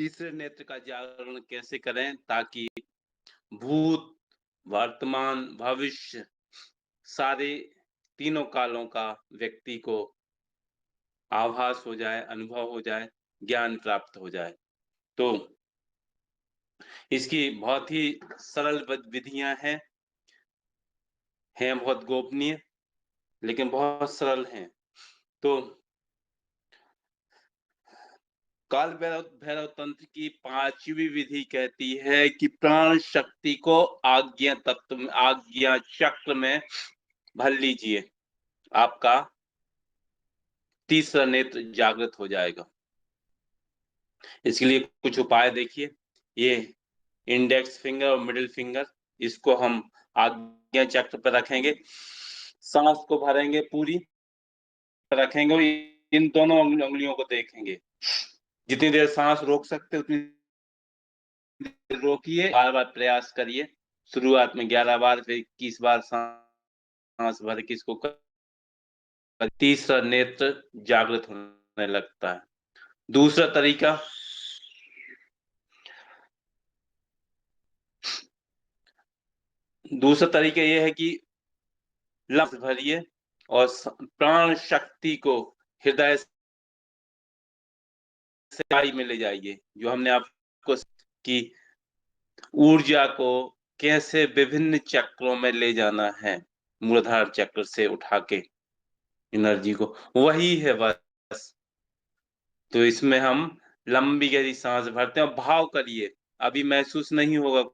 तीसरे नेत्र का जागरण कैसे करें ताकि भूत, वर्तमान, भविष्य सारे तीनों कालों का व्यक्ति को आभास हो जाए, अनुभव हो जाए, ज्ञान प्राप्त हो जाए। तो इसकी बहुत ही सरल विधियाँ हैं बहुत गोपनीय, लेकिन बहुत सरल हैं। तो काल भैरव भैरव तंत्र की 5वीं विधि कहती है कि प्राण शक्ति को आज्ञा तत्व में आज्ञा चक्र में भर लीजिए। आपका तीसरा नेत्र जागृत हो जाएगा। इसके लिए कुछ उपाय देखिए। ये इंडेक्स फिंगर और मिडिल फिंगर इसको हम आज्ञा चक्र पर रखेंगे। सांस को भरेंगे पूरी रखेंगे और इन दोनों उंगलियों को देखेंगे। जितनी देर सांस रोक सकते उतनी देर रोकिए, बार-बार प्रयास करिए। शुरुआत में 11 बार, फिर 21 बार सांस भर के इसको तीसरा नेत्र जागृत होने लगता है। दूसरा तरीका ये है कि लफ्ज भरिए और प्राण शक्ति को हृदय से में ले जाइए। जो हमने आपको की ऊर्जा को कैसे विभिन्न चक्रों में ले जाना है, मूलाधार चक्र से उठा के एनर्जी को, वही है बस। तो इसमें हम लंबी गहरी सांस भरते हैं और भाव करिए। अभी महसूस नहीं होगा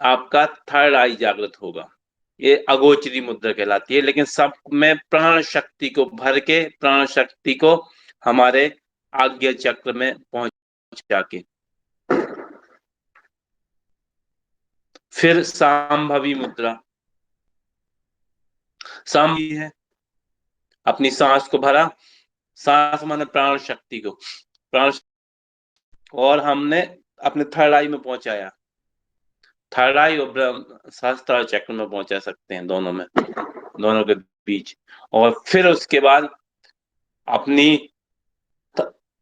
आपका थर्ड आई जागृत होगा। ये अगोचरी मुद्रा कहलाती है। लेकिन सब में प्राण शक्ति को भर के, प्राण शक्ति को हमारे आज्ञा चक्र में पहुंचा के। फिर सांभवी मुद्रा। सांभवी है, अपनी सांस को भरा, सांस माने प्राण शक्ति को, प्राण, और हमने अपने थर्ड आई में पहुंचाया। थर्ड आई और सहस्त्रार चक्र में पहुंचा सकते हैं, दोनों में, दोनों के बीच। और फिर उसके बाद अपनी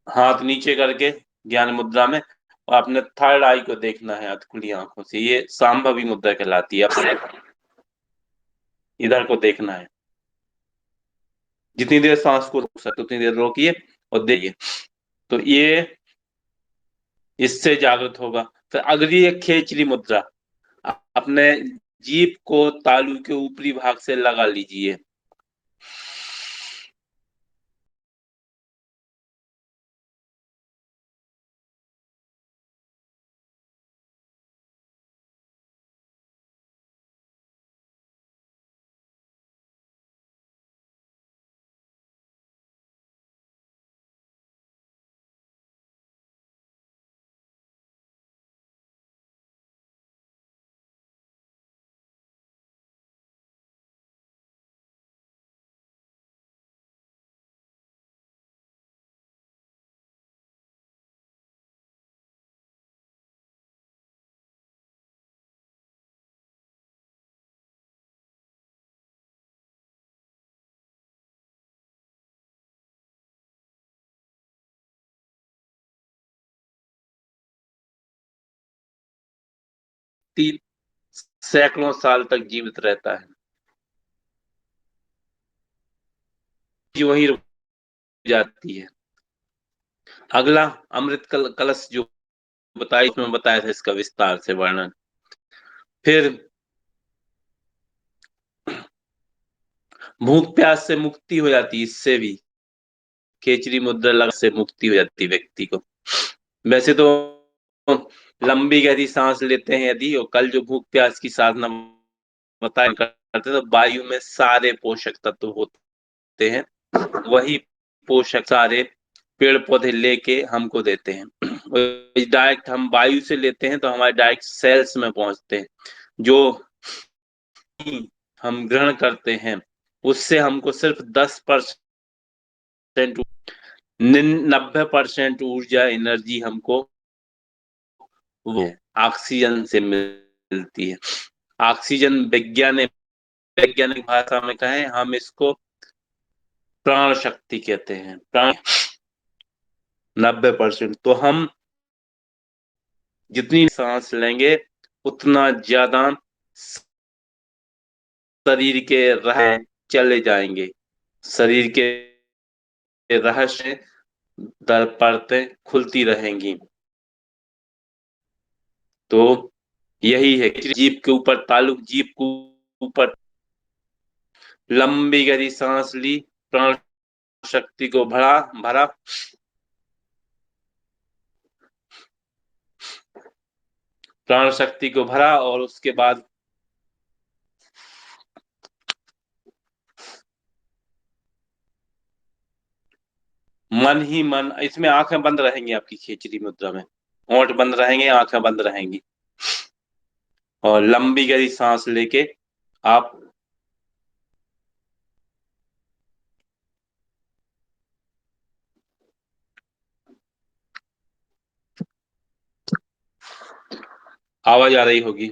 हाथ नीचे करके ज्ञान मुद्रा में, और अपने थर्ड आई को देखना है खुली आंखों से। ये सांभवी मुद्रा कहलाती है। अपने इधर को देखना है। जितनी देर सांस को रोक सकते उतनी देर रोकिए और देखिए, तो ये इससे जागृत होगा। फिर अगली एक खेचरी मुद्रा। अपने जीभ को तालू के ऊपरी भाग से लगा लीजिए। तीन सैकड़ों साल तक जीवित रहता है, वही रुक जाती है। अगला अमृत कलश जो बताया, इसमें बताया था इसका विस्तार से वर्णन। फिर भूख प्यास से मुक्ति हो जाती है, इससे भी खेचरी मुद्रा लग से मुक्ति हो जाती है व्यक्ति को। वैसे तो लंबी गहरी सांस लेते हैं यदि, और कल जो भूख प्यास की साधना बताया करते, तो वायु में सारे पोषक तत्व होते हैं, वही पोषक सारे पेड़ पौधे लेके हमको देते हैं। डायरेक्ट हम वायु से लेते हैं तो हमारे डायरेक्ट सेल्स में पहुंचते हैं। जो हम ग्रहण करते हैं उससे हमको सिर्फ 10%, 90% ऊर्जा एनर्जी हमको वो ऑक्सीजन से मिलती है। ऑक्सीजन वैज्ञानिक वैज्ञानिक भाषा में कहें हम इसको प्राण शक्ति कहते हैं। प्राण 90%। तो हम जितनी सांस लेंगे उतना ज्यादा शरीर के रह चले जाएंगे, शरीर के रहस्य दर परतें खुलती रहेंगी। तो यही है, जीभ के ऊपर ताल्लुक, जीभ के ऊपर लंबी गहरी सांस ली, प्राण शक्ति को भरा भरा, प्राण शक्ति को भरा, और उसके बाद मन ही मन, इसमें आंखें बंद रहेंगी आपकी खेचरी मुद्रा में, होंठ बंद रहेंगे, आंखें बंद रहेंगी, और लंबी गहरी सांस लेके आप आवाज आ रही होगी।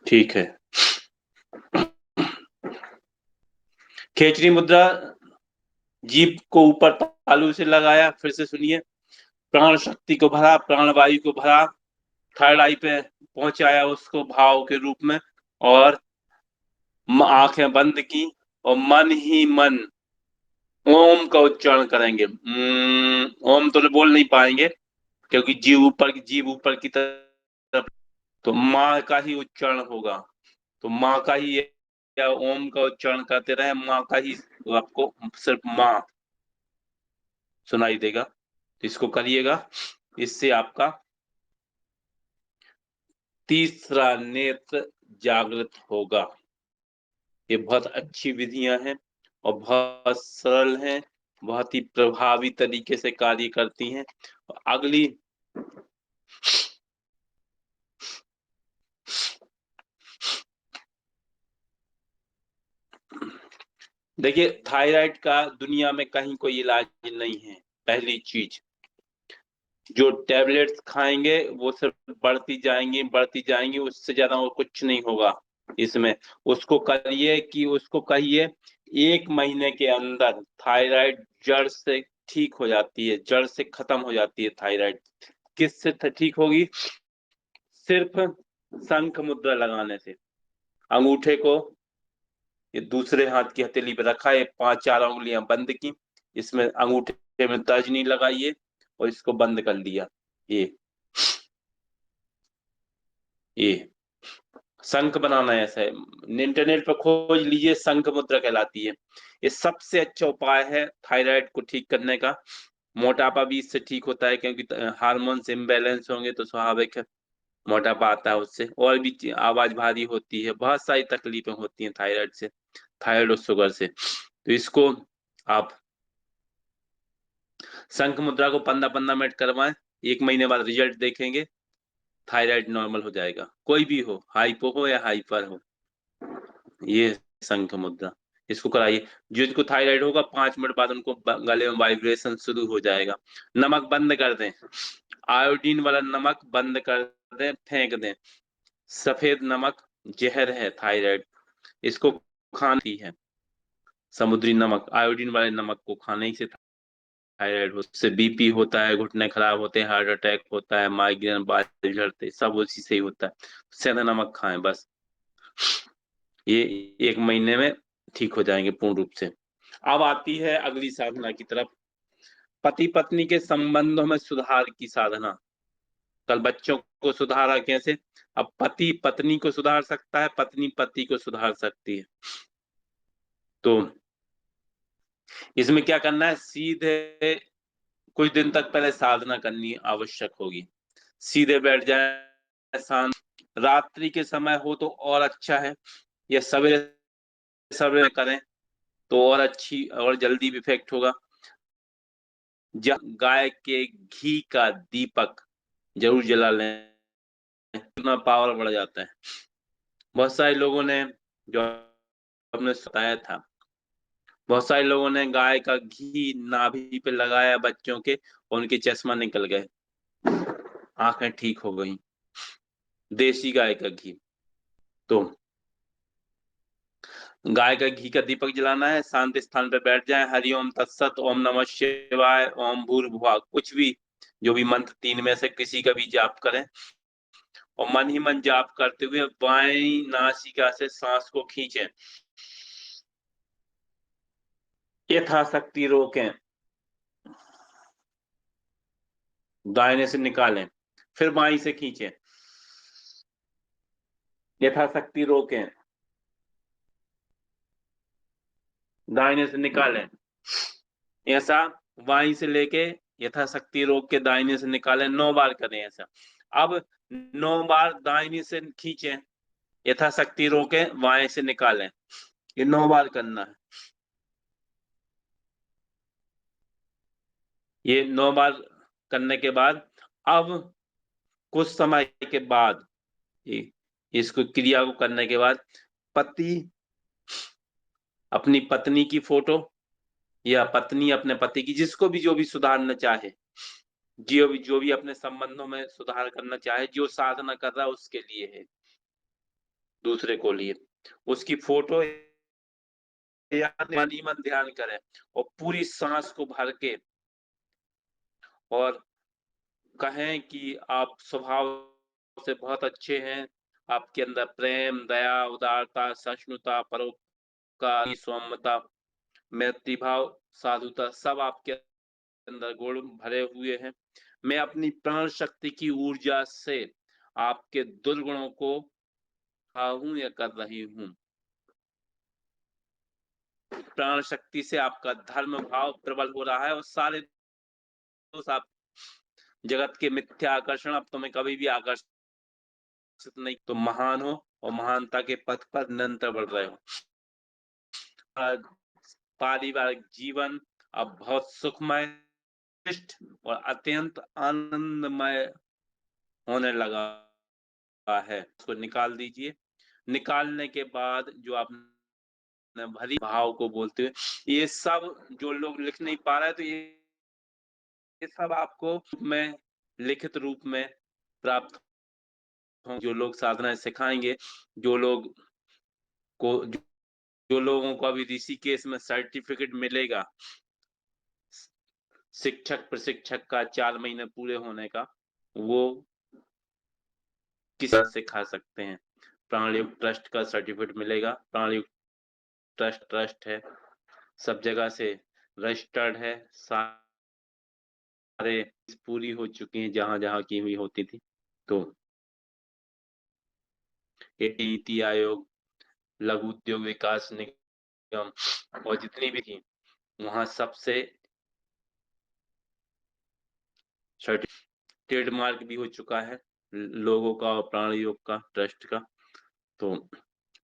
ठीक है। खेचरी मुद्रा, जीभ को ऊपर तालू से लगाया, फिर से सुनिए, प्राण शक्ति को भरा, प्राण वायु को भरा, थर्ड आई पे पहुंचाया उसको भाव के रूप में, और आंखें बंद की, और मन ही मन ओम का उच्चारण करेंगे। ओम तो बोल नहीं पाएंगे क्योंकि जीव ऊपर की तरफ, तो माँ का ही उच्चारण होगा। तो माँ का ही या ओम का उच्चारण करते रहे, माँ का ही आपको सिर्फ माँ सुनाई देगा। इसको करिएगा, इससे आपका तीसरा नेत्र जागृत होगा। ये बहुत अच्छी विधियां हैं और बहुत सरल हैं, बहुत ही प्रभावी तरीके से कार्य करती हैं। अगली देखिए, थायराइड का दुनिया में कहीं कोई इलाज नहीं है। पहली चीज, जो टैबलेट्स खाएंगे वो सिर्फ बढ़ती जाएंगी, उससे ज्यादा और कुछ नहीं होगा इसमें। उसको कहिए 1 महीने के अंदर थायराइड जड़ से ठीक हो जाती है, जड़ से खत्म हो जाती है थायराइड। किससे ठीक होगी? सिर्फ शंख मुद्रा लगाने से। अंगूठे को ये दूसरे हाथ की हथेली पे रखा है, 5-4 उंगलियां बंद की, इसमें अंगूठे में तर्जनी लगाइए और इसको बंद कर लिया। ये ये शंख बनाना ऐसा है, इंटरनेट पर खोज लीजिए, शंख मुद्रा कहलाती है। ये सबसे अच्छा उपाय है थायराइड को ठीक करने का। मोटापा भी इससे ठीक होता है, क्योंकि हार्मोन्स इम्बैलेंस होंगे तो स्वाभाविक है मोटापा आता है उससे। और भी आवाज भारी होती है, बहुत सारी तकलीफें होती हैं थायराइड से, थायराइड और शुगर से। तो इसको आप शंख मुद्रा को 15-15 मिनट करवाएं, 1 महीने बाद रिजल्ट देखेंगे, थायराइड नॉर्मल हो जाएगा। कोई भी हो, हाइपो हो या हाइपर हो, ये शंख मुद्रा इसको कराइए। जिनको थायराइड होगा 5 मिनट बाद उनको गले में वाइब्रेशन शुरू हो जाएगा। नमक बंद कर दें, आयोडीन वाला नमक बंद कर दें, फेंक दें। सफेद नमक जहर है थायराइड, इसको खानी है। समुद्री नमक, आयोडीन वाले नमक को खाने से थायराइड उससे बीपी होता है, घुटने खराब होते हैं, हार्ट अटैक होता है, माइग्रेन, बाल झड़ते, सब उसी से ही होता है। सेंधा नमक खाएं बस, ये 1 महीने में ठीक हो जाएंगे पूर्ण रूप से। अब आती है अगली साधना की तरफ, पति पत्नी के संबंधों में सुधार की साधना। कल बच्चों को सुधारा कैसे, अब पति पत्नी को सुधार सकता है, पत्नी पति को सुधार सकती है। तो इसमें क्या करना है, सीधे कुछ दिन तक पहले साधना करनी आवश्यक होगी। सीधे बैठ जाए, शांत, रात्रि के समय हो तो और अच्छा है, या सवेरे सवेरे करें तो और अच्छी और जल्दी इफेक्ट होगा। गाय के घी का दीपक जरूर जला लें, इतना पावर बढ़ जाता है। बहुत सारे लोगों ने, जो हमने बताया था, बहुत सारे लोगों ने गाय का घी नाभि पे लगाया बच्चों के, और उनके चश्मा निकल गए, आंखें ठीक हो गई। देसी गाय का घी। तो गाय का घी का दीपक जलाना है, शांत स्थान पे बैठ जाए, हरिओम तत्सत, ओम नमः शिवाय, ओम भूर्भुवः, कुछ भी, जो भी मंत्र 3 में से किसी का भी जाप करें, और मन ही मन जाप करते हुए बाएं नासिका से सांस को खींचें, यथाशक्ति रोकें, दाहिने से निकालें, फिर बाएं से खींचें, यथाशक्ति रोकें, दाहिने से निकालें, ऐसा बाईं से लेके यथाशक्ति रोक के दाहिने से निकालें। 9 बार करें ऐसा। अब 9 बार दाहिने से खींचें, यथाशक्ति रोकें, बाएं से निकालें, ये 9 बार करना है। ये 9 बार करने के बाद, अब कुछ समय के बाद, इसको क्रिया को करने के बाद, पति अपनी पत्नी की फोटो, या पत्नी अपने पति की, जिसको भी जो भी सुधारना चाहे, जो भी अपने संबंधों में सुधार करना चाहे, जो साधना कर रहा है उसके लिए है, दूसरे को लिए, उसकी फोटो या मन ही मन ध्यान करें, और पूरी सांस को भर के, और कहें कि आप स्वभाव से बहुत अच्छे हैं, आपके अंदर प्रेम, दया, उदारता, सहिष्णुता, परोपकार, सौम्यता, मैत्री भाव, साधुता, सब आपके अंदर गुण भरे हुए हैं। मैं अपनी प्राण शक्ति की ऊर्जा से आपके दुर्गुणों को हूं या कर रही हूं। प्राण शक्ति से आपका धर्म भाव प्रबल हो रहा है और सारे दोष आप जगत के मिथ्या आकर्षण अब तुम्हें कभी भी आकर्षित नहीं, तो महान हो और महानता के पथ पर निरंतर बढ़ रहे हो। पारिवारिक जीवन अब बहुत सुखमय और अत्यंत आनंदमय होने लगा है। उसको निकाल दीजिए। निकालने के बाद जो आपने भरी भाव को बोलते हुए, ये सब जो लोग लिख नहीं पा रहे, तो ये सब आपको में लिखित रूप में प्राप्त हों। जो लोग साधना सिखाएंगे, जो लोग को जो लोगों को अभी ऋषिकेश में सर्टिफिकेट मिलेगा शिक्षक प्रशिक्षक का 4 महीने पूरे होने का, वो किस सिखा सकते हैं। प्राणयुक्त ट्रस्ट का सर्टिफिकेट मिलेगा। प्राणयुक्त ट्रस्ट है, सब जगह से रजिस्टर्ड है, सारे पूरी हो चुकी हैं जहां जहां की हुई होती थी। तो नीति आयोग, लघु उद्योग विकास निगम और जितनी भी थी, वहां सबसे ट्रेडमार्क भी हो चुका है लोगों का और प्राण योग का ट्रस्ट का। तो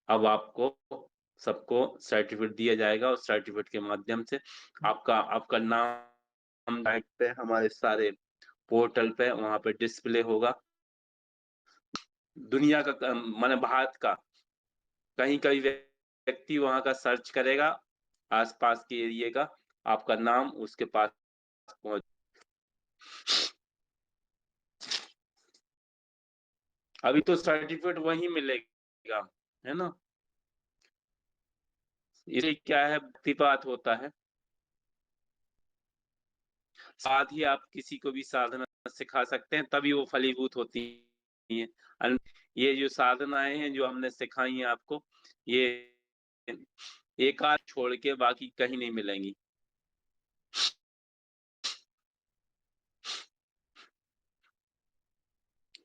अब आपको सबको सर्टिफिकेट दिया जाएगा और सर्टिफिकेट के माध्यम से आपका आपका नाम पे हमारे सारे पोर्टल पे वहां पे डिस्प्ले होगा। दुनिया का माने भारत का कहीं कहीं व्यक्ति वहां का सर्च करेगा, आसपास के एरिया का, आपका नाम उसके पास पहुंच। अभी तो सर्टिफिकेट वही मिलेगा, है ना। ये क्या है, व्यक्तिपात होता है। साथ ही आप किसी को भी साधना सिखा सकते हैं, तभी वो फलीभूत होती है। ये जो साधनाएं हैं जो हमने सिखाई हैं आपको, ये एक आध छोड़ के बाकी कहीं नहीं मिलेंगी।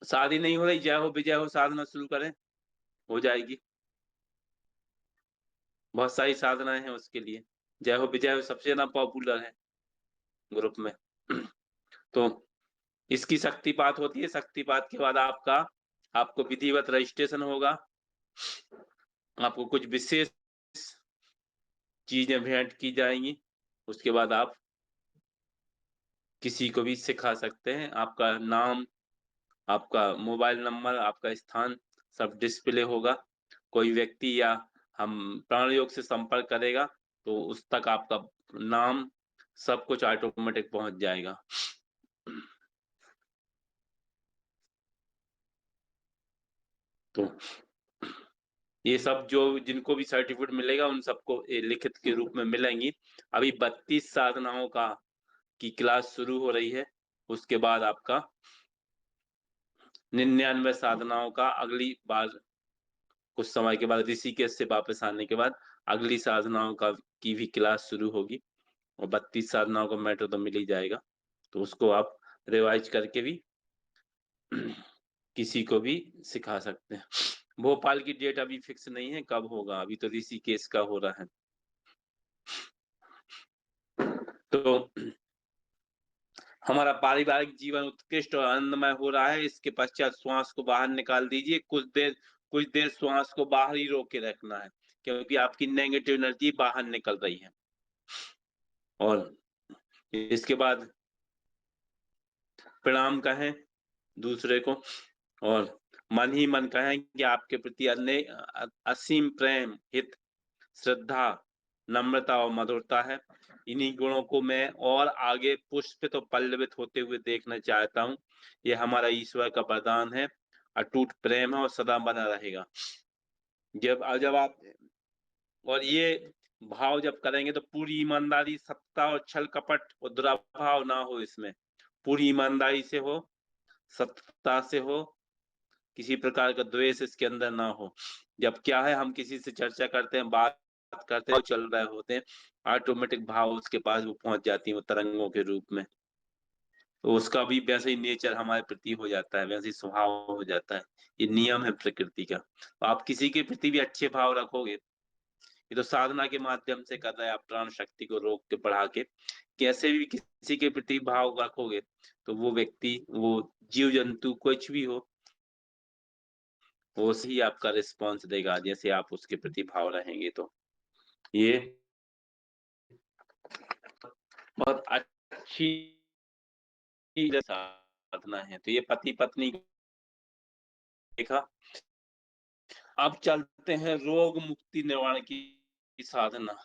शादी नहीं हो रही, जय हो विजय हो साधना शुरू करें, हो जाएगी। बहुत सारी साधनाएं हैं उसके लिए। जय हो विजय हो सबसे ज्यादा पॉपुलर है ग्रुप में। तो इसकी शक्तिपात होती है। शक्तिपात के बाद आपको विधिवत रजिस्ट्रेशन होगा। आपको कुछ विशेष चीजें भेंट की जाएंगी। उसके बाद आप किसी को भी सिखा सकते हैं। आपका नाम, आपका मोबाइल नंबर, आपका स्थान सब डिस्प्ले होगा। कोई व्यक्ति या हम प्राण योग से संपर्क करेगा तो उस तक आपका नाम सब कुछ ऑटोमेटिक पहुंच जाएगा। तो ये सब जो जिनको भी सर्टिफिकेट मिलेगा उन सबको लिखित के रूप में मिलेंगी। अभी 32 साधनाओं का की क्लास शुरू हो रही है। उसके बाद आपका 99 साधनाओं का अगली बार कुछ समय के बाद ऋषिकेश से वापस आने के बाद अगली साधनाओं का की भी क्लास शुरू होगी। और 32 साधनाओं का मैटर तो मिल ही जाएगा, तो उसको आप रिवाइज करके भी किसी को भी सिखा सकते हैं। भोपाल की डेट अभी फिक्स नहीं है कब होगा, अभी तो ऋषिकेश का हो रहा है। तो हमारा पारिवारिक जीवन उत्कृष्ट और आनंदमय हो रहा है। इसके पश्चात श्वास को बाहर निकाल दीजिए। कुछ देर श्वास को बाहर ही रोक के रखना है, क्योंकि आपकी नेगेटिव एनर्जी बाहर निकल रही है। और इसके बाद प्रणाम कहें दूसरे को, और मन ही मन कहें कि आपके प्रति असीम प्रेम, हित, श्रद्धा, नम्रता और मधुरता है। इन्हीं गुणों को मैं और आगे पुष्पित और पल्लवित होते हुए देखना चाहता हूँ। ये हमारा ईश्वर का वरदान है, अटूट प्रेम है और सदा बना रहेगा। जब जब आप और ये भाव जब करेंगे तो पूरी ईमानदारी, सत्ता और छल कपट और दुराभाव ना हो इसमें। पूरी ईमानदारी से हो, सत्ता से हो, किसी प्रकार का द्वेष इसके अंदर ना हो। जब क्या है, हम किसी से चर्चा करते हैं, बात करते हैं, चल रहे होते हैं, ऑटोमेटिक भाव उसके पास वो पहुंच जाती है, वो तरंगों के रूप में। तो उसका भी वैसे ही नेचर हमारे प्रति हो जाता है, वैसे ही स्वभाव हो जाता है। ये नियम है प्रकृति का। तो आप किसी के प्रति भी अच्छे भाव रखोगे, ये तो साधना के माध्यम से कर रहे हैं आप, प्राण शक्ति को रोक के बढ़ा के। कैसे भी किसी के प्रति भाव रखोगे तो वो व्यक्ति, वो जीव जंतु कुछ भी हो, वो सही आपका रिस्पॉन्स देगा जैसे आप उसके प्रति भाव रहेंगे। तो ये बहुत अच्छी साधना है। तो ये पति पत्नी देखा। अब चलते हैं रोग मुक्ति निर्वाण की साधना।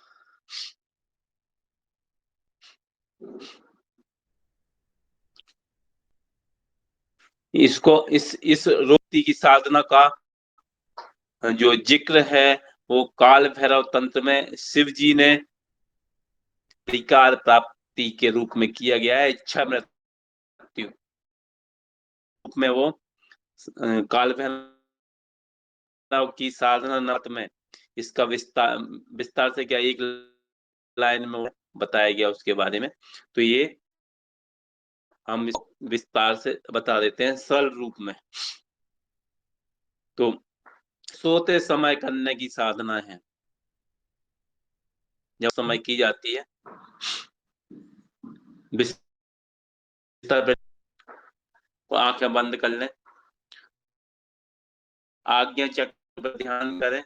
इसको इस रोग की साधना का जो जिक्र है वो काल भैरव तंत्र में शिव जी ने अधिकार प्राप्ति के रूप में किया गया है। इच्छा मृत्यु रूप में वो काल भैरव की साधना नत में इसका विस्तार विस्तार से क्या एक लाइन में बताया गया उसके बारे में। तो ये हम विस्तार से बता देते हैं सरल रूप में। तो सोते समय करने की साधना है। जब समय की जाती है बिस्तर पे तो आंखें बंद कर लें, आज्ञा चक्र पर ध्यान करें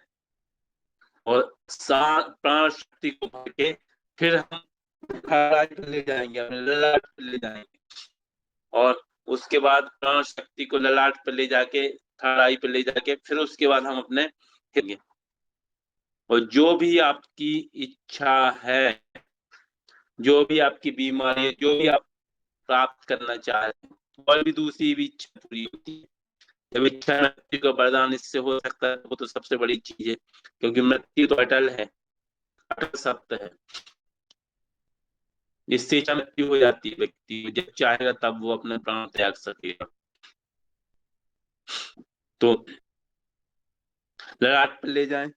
और प्राण शक्ति को भर के फिर हम ललाट ले जाएंगे, अपने ललाट पे ले जाएंगे और उसके बाद प्राण शक्ति को ललाट पे ले जाके खड़ाई पे ले जाके फिर उसके बाद हम अपने हिलेंगे। और जो भी आपकी इच्छा है, जो भी आपकी बीमारी है, जो भी आप प्राप्त करना चाह रहे हैं, और भी दूसरी भी इच्छा पूरी होती है। जब इच्छा मृत्यु का वरदान इससे हो सकता है वो तो सबसे बड़ी चीज है, क्योंकि मृत्यु तो अटल है, अटल सत्य है। इससे इच्छा मृत्यु हो जाती है, व्यक्ति जब चाहेगा तब वो अपने प्राण त्याग सकेगा। तो ललाट पे ले जाएं,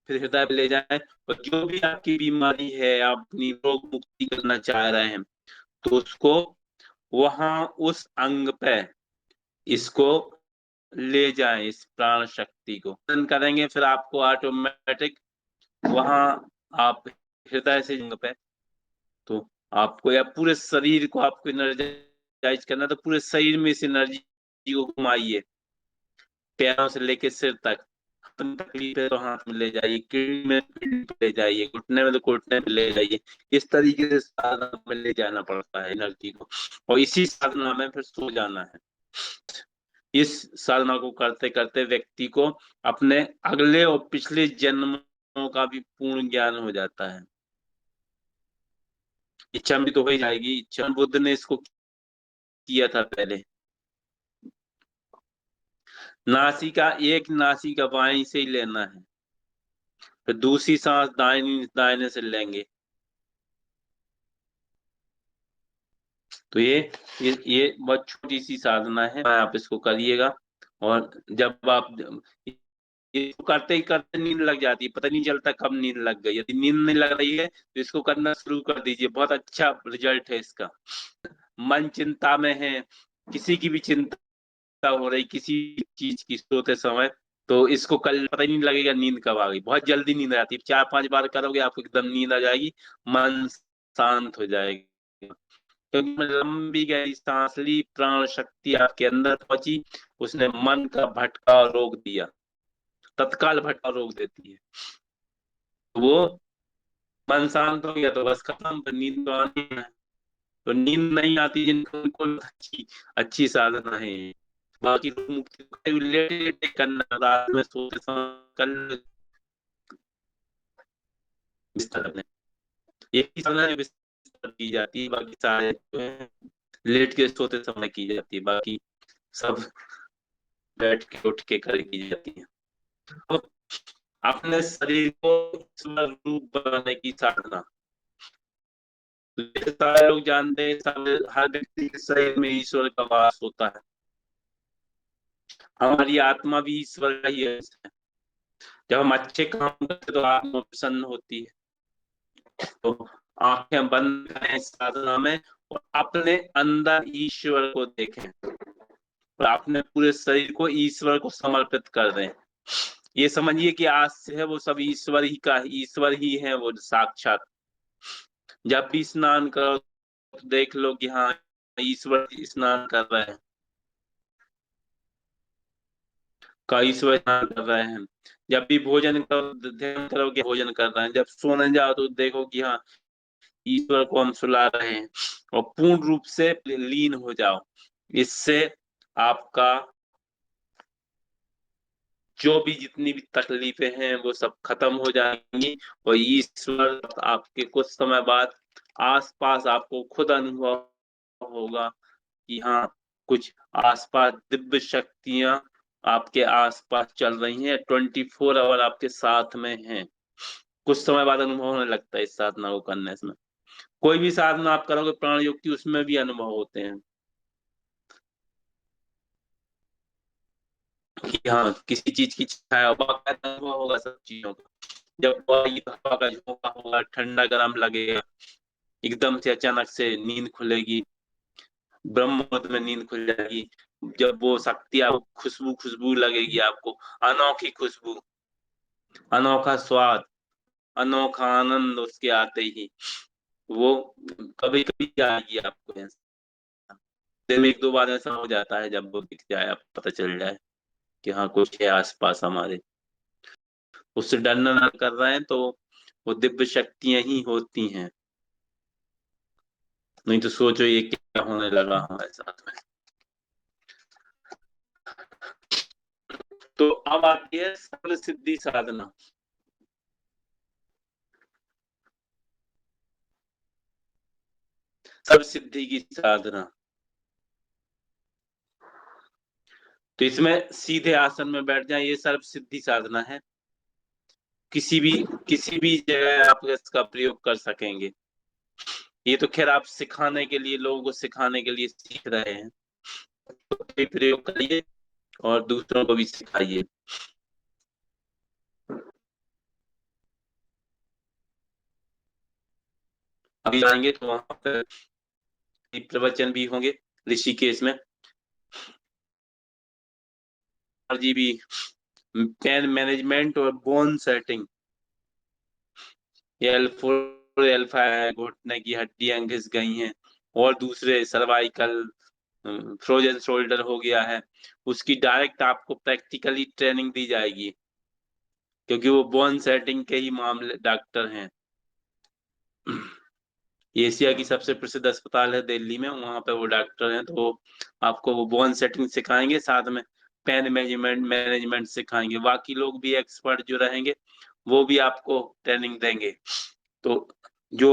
फिर हृदय पे ले जाएं और जो भी आपकी बीमारी है, आप अपनी रोग मुक्ति करना चाह रहे हैं, तो उसको वहां उस अंग पे इसको ले जाएं, इस प्राण शक्ति को करेंगे, फिर आपको ऑटोमेटिक वहां आप हृदय से अंग पे, तो आपको या पूरे शरीर को आपको एनर्जाइज करना, तो पूरे शरीर में इस एनर्जी को घुमाइए, पैरों से लेके सिर तक। तकलीफ है तो हाथ में ले जाइए, कीड़ी में कीड़ी पे ले जाइए, घुटने में तो घुटने पे ले जाइए। इस तरीके से साधना में ले जाना पड़ता है एनर्जी को, और इसी साधना में फिर सो जाना है। इस साधना को करते करते व्यक्ति को अपने अगले और पिछले जन्मों का भी पूर्ण ज्ञान हो जाता है। इच्छा भी तो हो ही जाएगी। इच्छा बुद्ध ने इसको किया था पहले। नासिका एक नासिका बाएं से ही लेना है, फिर दूसरी सांस दाहिनी दाहिने से लेंगे। तो ये बहुत छोटी सी साधना है, आप इसको करिएगा। और जब आप इसको करते ही करते नींद लग जाती है, पता नहीं चलता कब नींद लग गई। यदि नींद नहीं लग रही है तो इसको करना शुरू कर दीजिए, बहुत अच्छा रिजल्ट है इसका। मन चिंता में है, किसी की भी चिंता हो रही किसी चीज की सोते समय, तो इसको कल पता ही नहीं लगेगा नींद कब आ गई। बहुत जल्दी नींद आ जाती है, 4-5 बार करोगे आपको एकदम नींद आ जाएगी, मन शांत हो जाएगा। क्योंकि लंबी गहरी सांस ली, प्राण शक्ति आपके अंदर पहुंची, उसने मन का भटकाव रोक दिया, तत्काल भटकाव रोक देती है। तो वो मन शांत हो गया तो बस खत्म, फिर नींद तो आनी है। तो नींद नहीं आती जिनको, उनको अच्छी अच्छी साधना है। बाकी तो मुक्ति को लेटे करना, रात में सोते समय कल बिस्तर में एक ही साधना है, बिस्तर की जाती है, बाकी सारे जो है लेट के सोते समय की जाती है, बाकी सब बैठ के उठ के कर की जाती है। तो अपने शरीर को ईश्वर रूप बनाने की साधना, तो सारे लोग जानते हैं, सब हर व्यक्ति के शरीर में ईश्वर का वास होता है। हमारी आत्मा भी ईश्वर का ही है। जब हम अच्छे काम करते तो आत्मा प्रसन्न होती है। तो आंखें बंद करें साधना में और अपने अंदर ईश्वर को देखें और अपने पूरे शरीर को ईश्वर को समर्पित कर दें। ये समझिए कि आज से है वो सब ईश्वर ही है वो साक्षात। जब भी स्नान करो तो देख लो कि हाँ ईश्वर स्नान कर रहे हैं, का ईश्वर स्नान कर रहे हैं। जब भी भोजन करो ध्यान करो कि भोजन कर रहे हैं। जब सोने जाओ तो देखो कि हाँ ईश्वर को हम सुला रहे हैं, और पूर्ण रूप से लीन हो जाओ। इससे आपका जो भी जितनी भी तकलीफें हैं वो सब खत्म हो जाएंगी, और ईश्वर आपके कुछ समय बाद आसपास आपको खुद अनुभव होगा कि हाँ कुछ आसपास दिव्य शक्तियां आपके आसपास चल रही हैं, 24 आवर आपके साथ में हैं। कुछ समय बाद अनुभव होने लगता है इस साधना को करने से। कोई भी साधना आप करोगे प्राण योग की, उसमें भी अनुभव होते हैं कि हाँ किसी चीज की छाया, बाकायदा अनुभव होगा सब चीजों का। जब हवा का झोंका होगा, ठंडा गर्म लगेगा, एकदम से अचानक से नींद खुलेगी, ब्रह्म मुहूर्त में नींद खुल जाएगी। जब वो शक्ति आपको खुशबू खुशबू लगेगी, आपको अनोखी खुशबू, अनोखा स्वाद, अनोखा आनंद उसके आते ही, वो कभी कभी आएगी आपको ऐसा। दिन में एक दो बार ऐसा हो जाता है जब वो दिख जाए, आप पता चल जाए कि हाँ कुछ है आसपास हमारे, उससे डरना ना कर रहे हैं, तो वो दिव्य शक्तियां ही होती हैं। नहीं तो सोचो ये क्या होने लगा हमारे साथ में। तो अब आती है सर्व सिद्धि साधना। सर्व सिद्धि की साधना, तो इसमें सीधे आसन में बैठ जाए, ये सर्व सिद्धि साधना है। किसी भी किसी भी जगह आप इसका प्रयोग कर सकेंगे। ये तो खैर आप सिखाने के लिए, लोगों को सिखाने के लिए सीख रहे हैं, तो भी प्रयोग करिए और दूसरों को भी सिखाइए। अभी जाएंगे तो वहां पर प्रवचन भी होंगे ऋषिकेश में। RGB, पेन मैनेजमेंट और बोन सेटिंग, ये L4 L5 है, घुटने की हड्डियां घिस गई हैं, और दूसरे सर्वाइकल, फ्रोजन शोल्डर हो गया है, उसकी डायरेक्ट आपको प्रैक्टिकली ट्रेनिंग दी जाएगी, क्योंकि वो बोन सेटिंग के ही मामले डॉक्टर हैं। एशिया की सबसे प्रसिद्ध अस्पताल है दिल्ली में, वहां पे वो डॉक्टर हैं, तो वो आपको वो बोन सेटिंग सिखाएंगे, साथ में पेन मैनेजमेंट मैनेजमेंट सिखाएंगे। बाकी लोग भी एक्सपर्ट जो रहेंगे वो भी आपको ट्रेनिंग देंगे। तो जो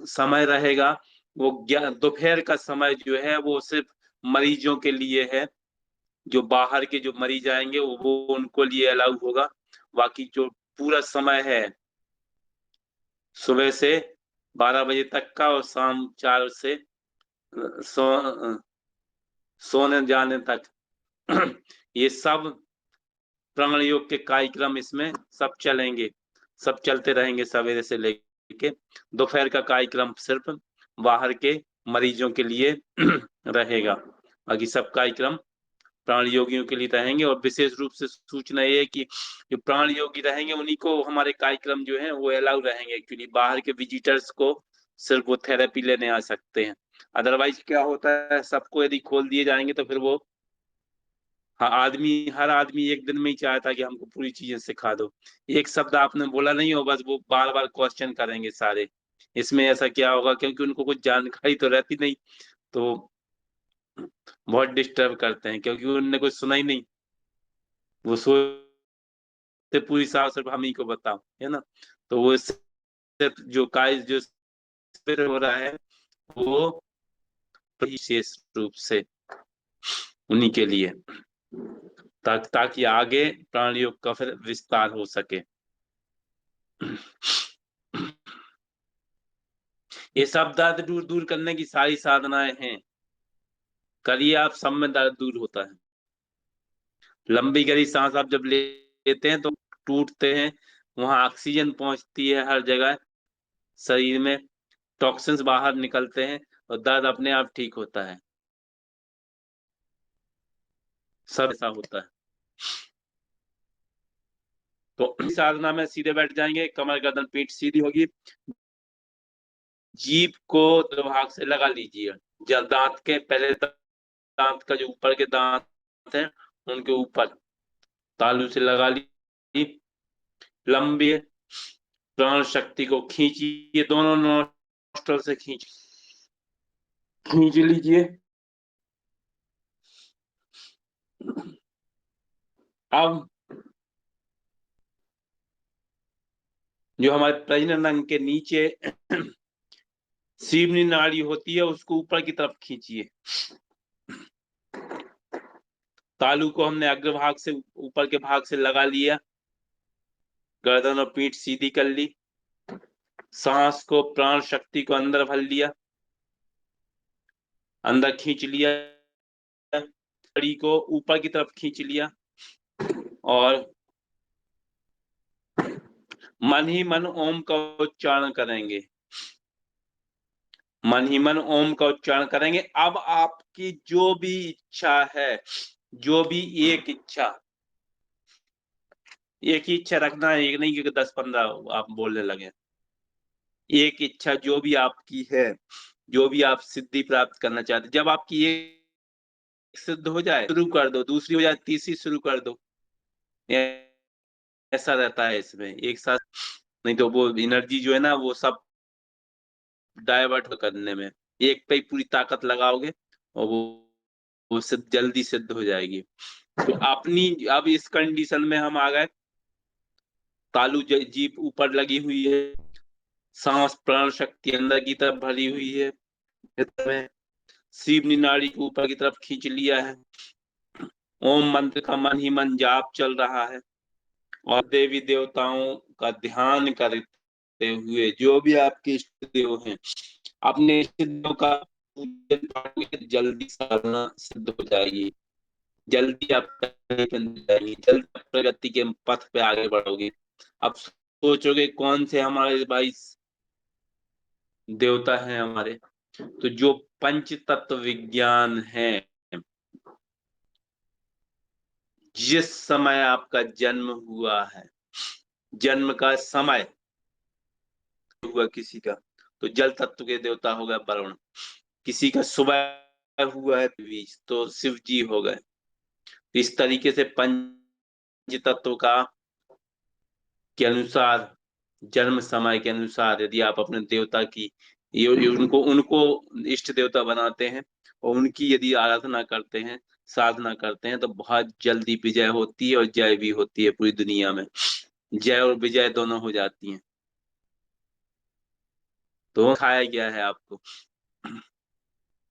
समय रहेगा वो दोपहर का समय जो है वो सिर्फ मरीजों के लिए है। जो बाहर के जो मरीज आएंगे वो उनको लिए अलाउ होगा। बाकी जो पूरा समय है सुबह से 12 बजे तक का, और शाम 4 से सो सोने जाने तक, ये सब प्राण योग के कार्यक्रम इसमें सब चलेंगे, सब चलते रहेंगे सवेरे से लेके। दोपहर का कार्यक्रम सिर्फ बाहर के मरीजों के लिए रहेगा। बाकी सब कार्यक्रम प्राण योगियों के लिए रहेंगे। और विशेष रूप से सूचना ये है कि जो प्राण योगी रहेंगे उन्हीं को हमारे कार्यक्रम जो है वो अलाउ रहेंगे, एक्चुअली बाहर के विजिटर्स को सिर्फ वो थेरेपी लेने आ सकते हैं। अदरवाइज क्या होता है, सबको यदि खोल दिए जाएंगे तो फिर वो, हाँ हर आदमी एक दिन में ही चाहता है कि हमको पूरी चीजें सिखा दो। एक शब्द आपने बोला नहीं हो, बस वो बार बार क्वेश्चन करेंगे सारे, इसमें ऐसा क्या होगा, क्योंकि उनको कुछ जानकारी तो रहती नहीं, तो बहुत डिस्टर्ब करते हैं, क्योंकि उनने कुछ सुना ही नहीं। वो सोचते पूरी साल सिर्फ हम ही को बताओ, है ना। तो वो सिर्फ जो काय जो स्पिर हो रहा है वो विशेष रूप से उन्हीं के लिए, ताकि आगे प्राण योग का फिर विस्तार हो सके। ये सब दर्द दूर दूर करने की सारी साधनाएं हैं, करिए आप, सब में दर्द दूर होता है। लंबी गहरी सांस आप जब लेते हैं तो टूटते हैं, वहां ऑक्सीजन पहुंचती है हर जगह शरीर में, टॉक्सिन्स बाहर निकलते हैं, और दर्द अपने आप ठीक होता है। सब ऐसा होता है। तो इस साधना में सीधे बैठ जाएंगे, कमर गर्दन पीठ सीधी होगी, जीभ को भाग से लगा लीजिए, जब दांत के पहले दांत का जो ऊपर के दांत हैं उनके ऊपर तालू से लगा ली, लंबी प्राण शक्ति को खींचिए, दोनों नोस्ट्रल से खींच लीजिए। अब जो हमारे प्रजनन अंग के नीचे सीवनी नाड़ी होती है उसको ऊपर की तरफ खींचिए। तालू को हमने अग्रभाग से ऊपर के भाग से लगा लिया, गर्दन और पीठ सीधी कर ली, सांस को प्राण शक्ति को अंदर भर लिया, अंदर खींच लिया, नाड़ी को ऊपर की तरफ खींच लिया और मन ही मन ओम का उच्चारण करेंगे, मन ही मन ओम का उच्चारण करेंगे। अब आपकी जो भी इच्छा है, जो भी एक इच्छा, एक ही इच्छा रखना है, एक नहीं कि 10-15 आप बोलने लगे। एक इच्छा जो भी आपकी है, जो भी आप सिद्धि प्राप्त करना चाहते, जब आपकी एक सिद्ध हो जाए शुरू कर दो, दूसरी हो जाए तीसरी शुरू कर दो, ऐसा रहता है इसमें एक साथ, नहीं तो वो एनर्जी जो है ना वो सब डाइवर्ट करने में, एक पे ही पूरी ताकत लगाओगे और वो सिद्ध जल्दी सिद्ध हो जाएगी। तो अपनी अब इस कंडीशन में हम आ गए, तालू जीभ ऊपर लगी हुई है, सांस प्राण शक्ति अंदर की तरफ भरी हुई है, में सीवनी नाड़ी को ऊपर की तरफ खींच लिया है, ओम मंत्र का मन ही मन जाप चल रहा है और देवी देवताओं का ध्यान करते हुए जो भी आपके इष्ट देव हैं, अपने इष्ट देव का पूजन पाठ जल्दी साधना सिद्ध हो जाएगी, जल्दी आप जाएंगे, जल्दी प्रगति के पथ पे आगे बढ़ोगे। अब सोचोगे कौन से हमारे भाई देवता हैं हमारे, तो जो पंच तत्व विज्ञान है, जिस समय आपका जन्म हुआ है, जन्म का समय हुआ किसी का, तो जल तत्व के देवता हो गए वरुण, किसी का सुबह हुआ है बीज तो शिव जी हो गए। इस तरीके से पंच तत्व का के अनुसार, जन्म समय के अनुसार यदि आप अपने देवता की ये उनको उनको इष्ट देवता बनाते हैं और उनकी यदि आराधना करते हैं, साधना करते हैं, तो बहुत जल्दी विजय होती है और जय भी होती है पूरी दुनिया में, जय और विजय दोनों हो जाती हैं। तो खाया गया है आपको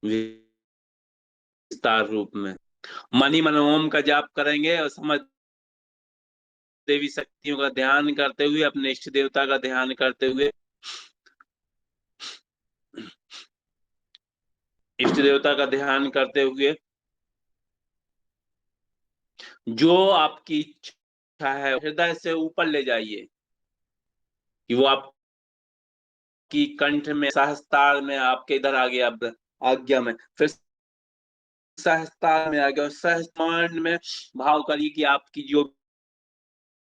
विस्तार रूप में, मनी मन ओम का जाप करेंगे और समझ देवी शक्तियों का ध्यान करते हुए, अपने इष्ट देवता का ध्यान करते हुए, इष्ट देवता का ध्यान करते हुए जो आपकी इच्छा है हृदय से ऊपर ले जाइए कि वो आपकी कंठ में, सहस्त्रार में आपके इधर आ गया, आज्ञा में, फिर सहस्त्रार में आ गया और सहस्त्रार में भाव करिए कि आपकी जो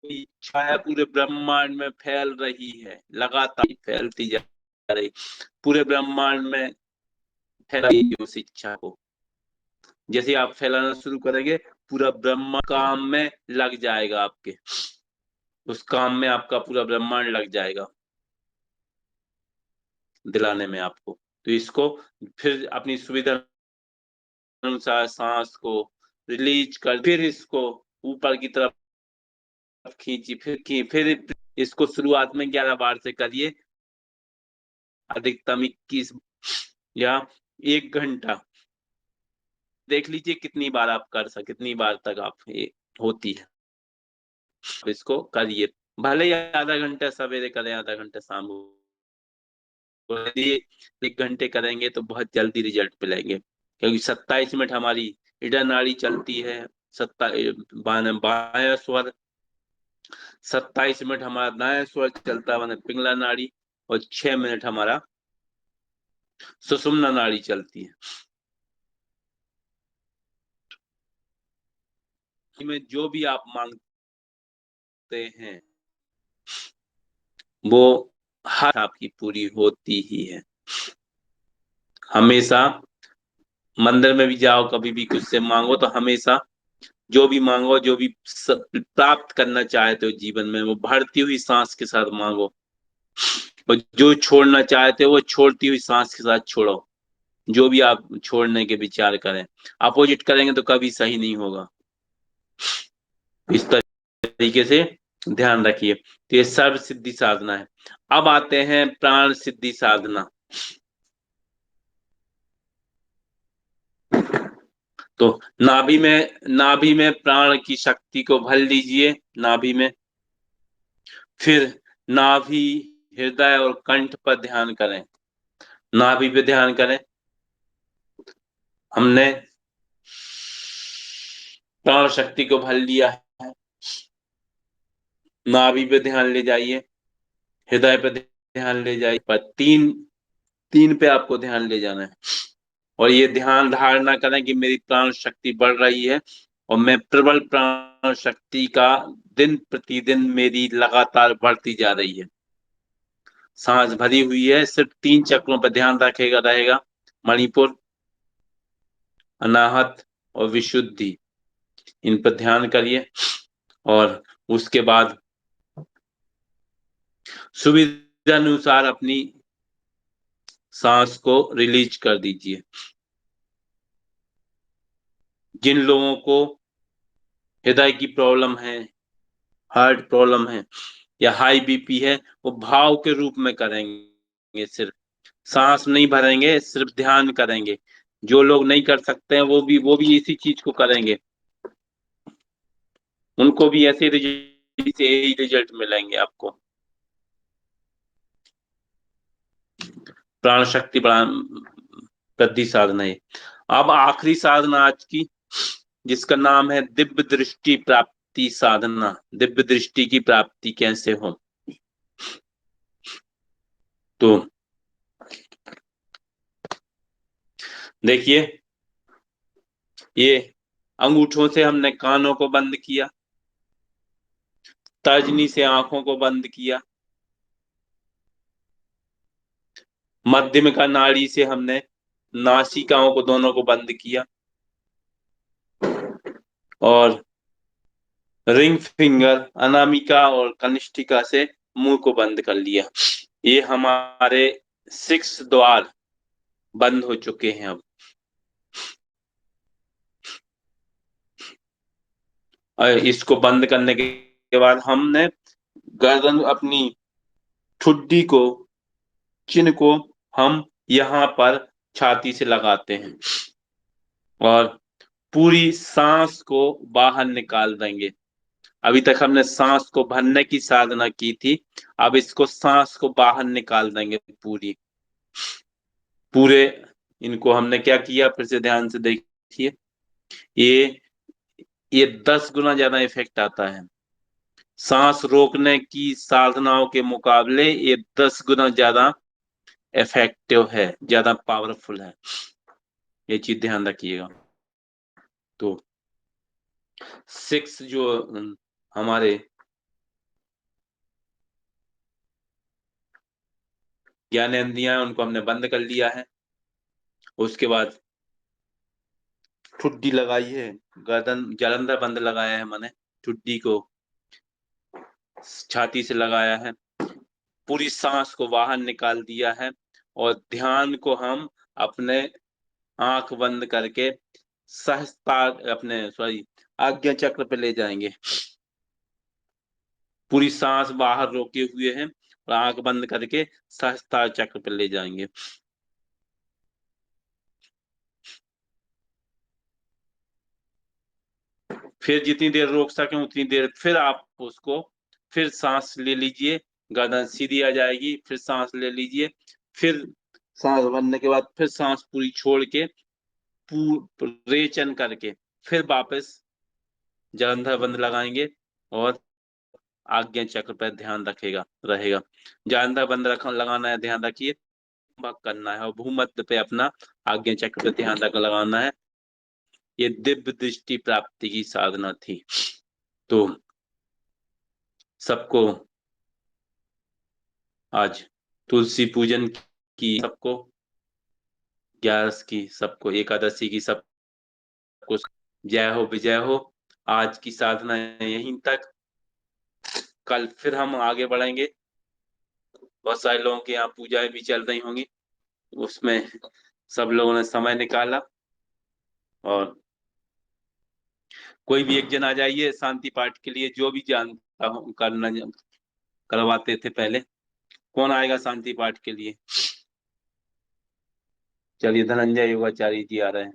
इच्छा है पूरे ब्रह्मांड में फैल रही है, लगातार फैलती जा रही, पूरे ब्रह्मांड में फैला रही उस इच्छा को। जैसे आप फैलाना शुरू करेंगे, पूरा ब्रह्म काम में लग जाएगा, आपके उस काम में आपका पूरा ब्रह्मांड लग जाएगा दिलाने में आपको। तो इसको फिर अपनी सुविधा अनुसार सांस को रिलीज कर, फिर इसको ऊपर की तरफ खींची, फिर इसको शुरुआत में 11 बार से करिए, अधिकतम 21 या 1 घंटा, देख लीजिए कितनी बार आप कर सके, कितनी बार तक आप ये होती है, इसको करिए, भले ही आधा घंटा सवेरे करें आधा घंटा शाम को, यदि 1 घंटे करेंगे तो बहुत जल्दी रिजल्ट मिलेंगे, क्योंकि 27 मिनट हमारी इडर नाड़ी चलती है, सत्ता बायां स्वर, 27 मिनट हमारा दायां स्वर चलता है माने पिंगला नाड़ी, और 6 मिनट हमारा सुषुम्ना नाड़ी चलती है। में जो भी आप मांगते हैं वो हर आपकी पूरी होती ही है। हमेशा मंदिर में भी जाओ, कभी भी कुछ से मांगो तो हमेशा जो भी मांगो, जो भी प्राप्त करना चाहते हो जीवन में, वो भरती हुई सांस के साथ मांगो। और जो छोड़ना चाहते हो वो छोड़ती हुई सांस के साथ छोड़ो। जो भी आप छोड़ने के विचार करें, अपोजिट करेंगे तो कभी सही नहीं होगा। इस तरीके से ध्यान रखिए। तो ये सर्व सिद्धि साधना है। अब आते हैं प्राण सिद्धि साधना। तो नाभि में प्राण की शक्ति को भर लीजिए, नाभि में। फिर नाभि, हृदय और कंठ पर ध्यान करें। नाभि पे ध्यान करें। हमने प्राण शक्ति को भर लिया है। नाभि पे ध्यान ले जाइए, हृदय पे ध्यान ले जाइए, पर तीन तीन पे आपको ध्यान ले जाना है। और ये ध्यान धारणा करें कि मेरी प्राण शक्ति बढ़ रही है और मैं प्रबल प्राण शक्ति का दिन प्रतिदिन मेरी लगातार बढ़ती जा रही है। सांस भरी हुई है, सिर्फ 3 चक्रों पर ध्यान रखेगा रहेगा। मणिपुर, अनाहत और विशुद्धि, इन पर ध्यान करिए। और उसके बाद सुविधा अनुसार अपनी सांस को रिलीज कर दीजिए। जिन लोगों को हृदय की प्रॉब्लम है, हार्ट प्रॉब्लम है या हाई बीपी है, वो भाव के रूप में करेंगे, सिर्फ सांस नहीं भरेंगे, सिर्फ ध्यान करेंगे। जो लोग नहीं कर सकते हैं वो भी इसी चीज को करेंगे, उनको भी ऐसे रिजल्ट से यही रिजल्ट मिलेंगे आपको। प्राण शक्ति बढ़ा वृद्धि साधना है। अब आखिरी साधना आज की, जिसका नाम है दिव्य दृष्टि प्राप्ति साधना। दिव्य दृष्टि की प्राप्ति कैसे हो? तो देखिए, ये अंगूठों से हमने कानों को बंद किया, तर्जनी से आंखों को बंद किया, मध्यम का नाड़ी से हमने नासिकाओं को दोनों को बंद किया, और रिंग फिंगर, अनामिका और कनिष्ठिका से मुंह को बंद कर लिया। ये हमारे 6 द्वार बंद हो चुके हैं अब। और इसको बंद करने के बाद हमने गर्दन, अपनी ठुड्डी को, चिन्ह को हम यहाँ पर छाती से लगाते हैं और पूरी सांस को बाहर निकाल देंगे। अभी तक हमने सांस को भरने की साधना की थी, अब इसको सांस को बाहर निकाल देंगे पूरी पूरे। इनको हमने क्या किया, फिर से ध्यान से देखिए। ये ये 10 गुना ज्यादा इफेक्ट आता है। सांस रोकने की साधनाओं के मुकाबले ये 10 गुना ज्यादा इफेक्टिव है, ज्यादा पावरफुल है। ये चीज ध्यान रखिएगा। तो 6 जो हमारे ज्ञानेंद्रियां, उनको हमने बंद कर लिया है। उसके बाद ठुड्डी लगाई है, गर्दन जालंधर बंद लगाया है मैंने, ठुड्डी को छाती से लगाया है, पूरी सांस को बाहर निकाल दिया है। और ध्यान को हम अपने आंख बंद करके सहस्त्र, अपने सॉरी, आज्ञा चक्र पे ले जाएंगे। पूरी सांस बाहर रोके हुए हैं और आंख बंद करके सहस्त्र चक्र पे ले जाएंगे। फिर जितनी देर रोक सकें उतनी देर, फिर आप उसको, फिर सांस ले लीजिए, गर्दन सीधी आ जाएगी, फिर सांस ले लीजिए। फिर सांस भरने के बाद फिर सांस पूरी छोड़ के, रेचन करके फिर वापस जलंधर बंद लगाएंगे और आज्ञा चक्र पर ध्यान रखेगा रहेगा। जलंधर बंद रख लगाना है, ध्यान रखिए, भग करना है, और भूमध्य पे अपना आज्ञा चक्र पे ध्यान रख लगाना है। ये दिव्य दृष्टि प्राप्ति की साधना थी। तो सबको आज तुलसी पूजन की सबको, 11 की सबको, एकादशी की सबको। जय हो विजय हो। आज की साधना यहीं तक। कल फिर हम आगे बढ़ेंगे। बहुत सारे लोगों के यहाँ पूजाएं भी चल रही होंगी, उसमें सब लोगों ने समय निकाला। और कोई भी एक जन आ जाइए शांति पाठ के लिए, जो भी जानता हो करना, करवाते थे पहले। कौन आएगा शांति पाठ के लिए? चलिए, धनंजय योगाचार्य जी आ रहे हैं।